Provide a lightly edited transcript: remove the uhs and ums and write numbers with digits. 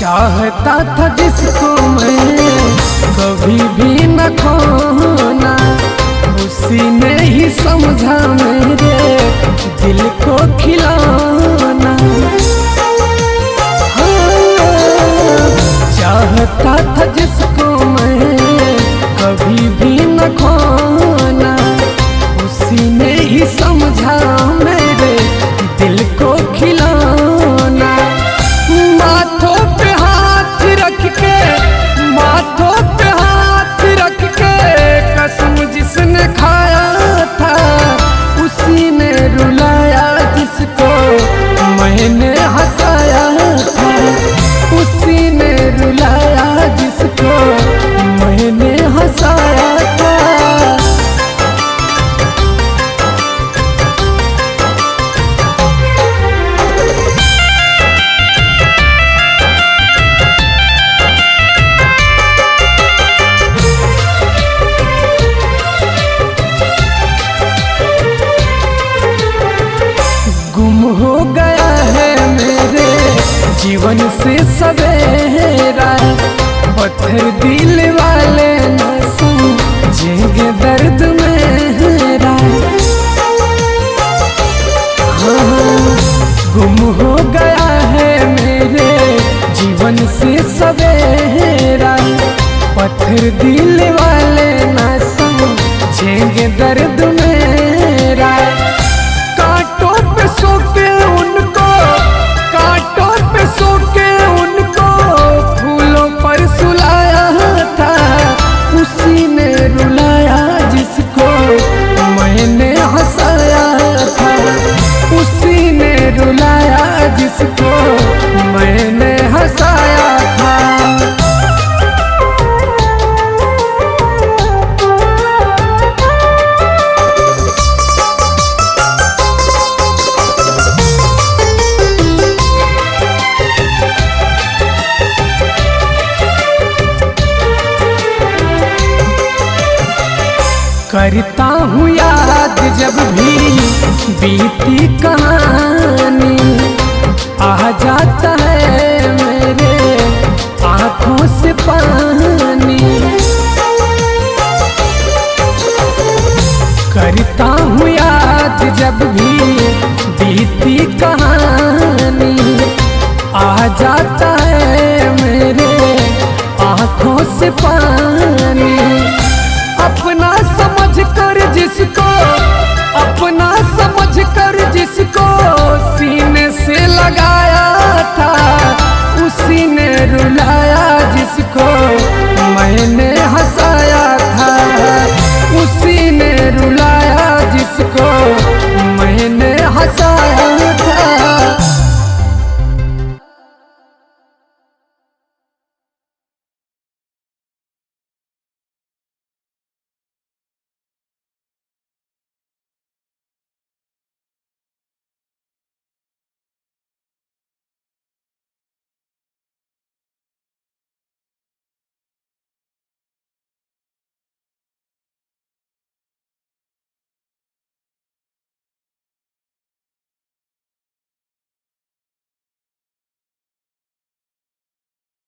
चाहता था जिसको मैं कभी भी न खोना, उसी ने ही समझा मेरे दिल को खिलौना। चाहता था जिसको मैं कभी भी न खोना, उसी ने ही समझा मेरे दिल को खिलौना। माथों पे हाथ रख के, माथों पे हाथ रख के कसम जिसने खाया था, उसी ने रुलाया जिसको मैंने हंसाया था, उसी ने रुलाया जिसको मैंने हंसाया था। गुम हो गया है मेरे जीवन से सवेरा, पत्थर दिल वाले न समझेंगे दर्द मेरा। हाँ, गुम हो गया है मेरे जीवन से सवेरा, पत्थर दिल वाले न समझेंगे दर्द मेरा। कांटों पे सो के उनको, कांटों पे सो के उनको फूलों पर सुलाया था, उसी ने रुलाया जिसको मैंने हंसाया था, उसी ने रुलाया जिसको मैंने हंसाया था। करता हूँ याद जब भी बीती कहानी, आ जाता है मेरे आँखों से पानी। करता हूँ याद जब भी बीती कहानी, आ जाता है मेरे आँखों से पानी। अपना समझ कर जिसको, अपना समझ कर जिसको सीने से लगाया था, उसी ने रुलाया